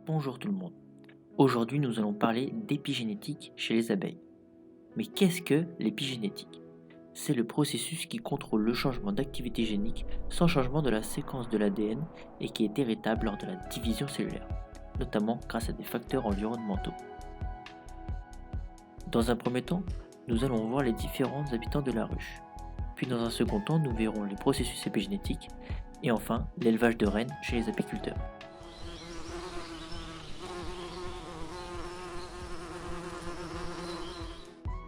Bonjour tout le monde. Aujourd'hui, nous allons parler d'épigénétique chez les abeilles. Mais qu'est-ce que l'épigénétique? C'est le processus qui contrôle le changement d'activité génique sans changement de la séquence de l'ADN et qui est héritable lors de la division cellulaire, notamment grâce à des facteurs environnementaux. Dans un premier temps, nous allons voir les différents habitants de la ruche. Puis dans un second temps, nous verrons les processus épigénétiques et enfin l'élevage de reines chez les apiculteurs.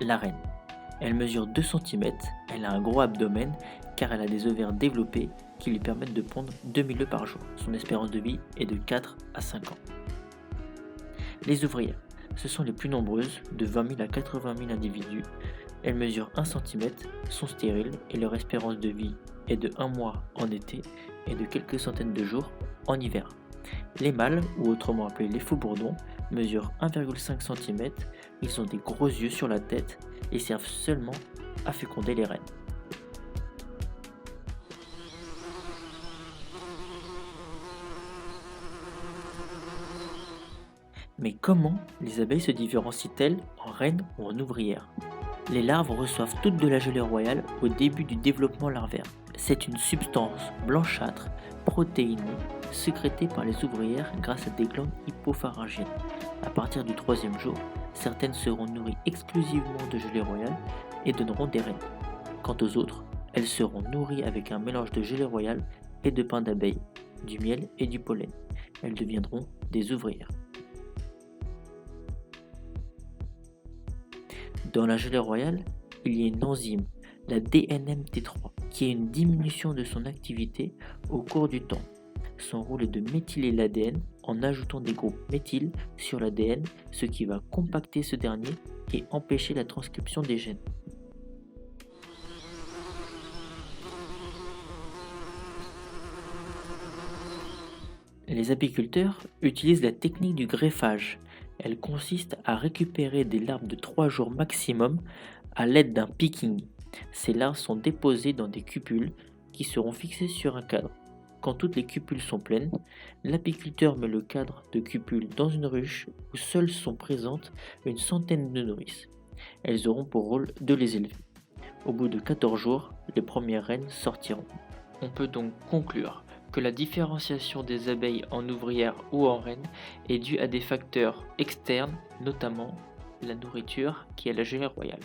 La reine. Elle mesure 2 cm, elle a un gros abdomen car elle a des ovaires développés qui lui permettent de pondre 2000 œufs par jour. Son espérance de vie est de 4 à 5 ans. Les ouvrières. Ce sont les plus nombreuses, de 20 000 à 80 000 individus. Elles mesurent 1 cm, sont stériles et leur espérance de vie est de 1 mois en été et de quelques centaines de jours en hiver. Les mâles, ou autrement appelés les faux-bourdons, mesurent 1,5 cm, ils ont des gros yeux sur la tête et servent seulement à féconder les reines. Mais comment les abeilles se différencient-elles en reines ou en ouvrières? Les larves reçoivent toutes de la gelée royale au début du développement larvaire. C'est une substance blanchâtre, protéinée, sécrétée par les ouvrières grâce à des glandes hypopharyngiennes. À partir du troisième jour, certaines seront nourries exclusivement de gelée royale et donneront des reines. Quant aux autres, elles seront nourries avec un mélange de gelée royale et de pain d'abeille, du miel et du pollen. Elles deviendront des ouvrières. Dans la gelée royale, il y a une enzyme, la DNMT3, qui a une diminution de son activité au cours du temps. Son rôle est de méthyler l'ADN en ajoutant des groupes méthyle sur l'ADN, ce qui va compacter ce dernier et empêcher la transcription des gènes. Les apiculteurs utilisent la technique du greffage. Elle consiste à récupérer des larves de 3 jours maximum à l'aide d'un picking. Ces larves sont déposées dans des cupules qui seront fixées sur un cadre. Quand toutes les cupules sont pleines, l'apiculteur met le cadre de cupules dans une ruche où seules sont présentes une centaine de nourrices. Elles auront pour rôle de les élever. Au bout de 14 jours, les premières reines sortiront. On peut donc conclure que la différenciation des abeilles en ouvrières ou en reines est due à des facteurs externes, notamment la nourriture qui est la gelée royale.